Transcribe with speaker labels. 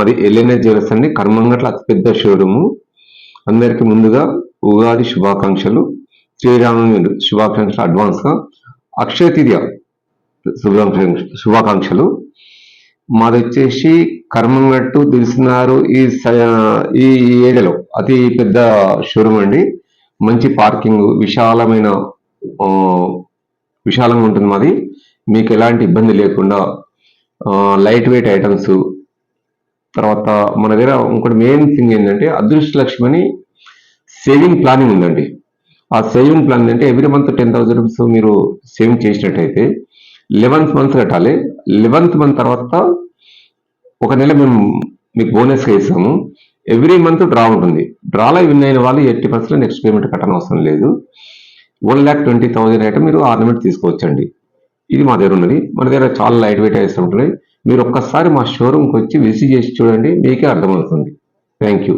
Speaker 1: మాది LNS jewellers అండి, కర్మంగట్ల అతిపెద్ద షోరూము. అందరికి ముందుగా ఉగాది శుభాకాంక్షలు, శ్రీరామనవమి శుభాకాంక్షలు అడ్వాన్స్గా, అక్షయ తృతీయ శుభాకాంక్షలు. మాది వచ్చేసి కర్మంగట్టు తెలిసినారు ఈ ఏరియాలో అతి పెద్ద షోరూమ్ అండి. మంచి పార్కింగ్, విశాలంగా ఉంటుంది మాది. మీకు ఎలాంటి ఇబ్బంది లేకుండా లైట్ వెయిట్ ఐటమ్స్. తర్వాత మన దగ్గర ఇంకోటి మెయిన్ థింగ్ ఏంటంటే అదృష్ట లక్ష్మి అని సేవింగ్ ప్లానింగ్ ఉందండి. ఆ సేవింగ్ ప్లాన్ అంటే ఎవ్రీ మంత్ 10,000 రూపీస్ మీరు సేవింగ్ చేసినట్టయితే 11th మంత్ కట్టాలి. 11th మంత్ తర్వాత ఒక నెల మేము మీకు బోనస్గా ఇస్తాము. ఎవ్రీ మంత్ డ్రా ఉంటుంది. డ్రాలో విన్ అయిన వాళ్ళు 80% నెక్స్ట్ పేమెంట్ కట్టని అవసరం లేదు. 1,20,000 ఐటమ్ మీరు ఆర్నమెంట్ తీసుకోవచ్చండి. ఇది మా దగ్గర ఉన్నది. మన దగ్గర చాలా లైట్ వెయిట్ ఐటమ్స్ ఉంటున్నాయి. మీరు ఒక్కసారి మా షోరూమ్కి వచ్చి విజిట్ చేసి చూడండి, మీకే అర్థమవుతుంది. Thank you.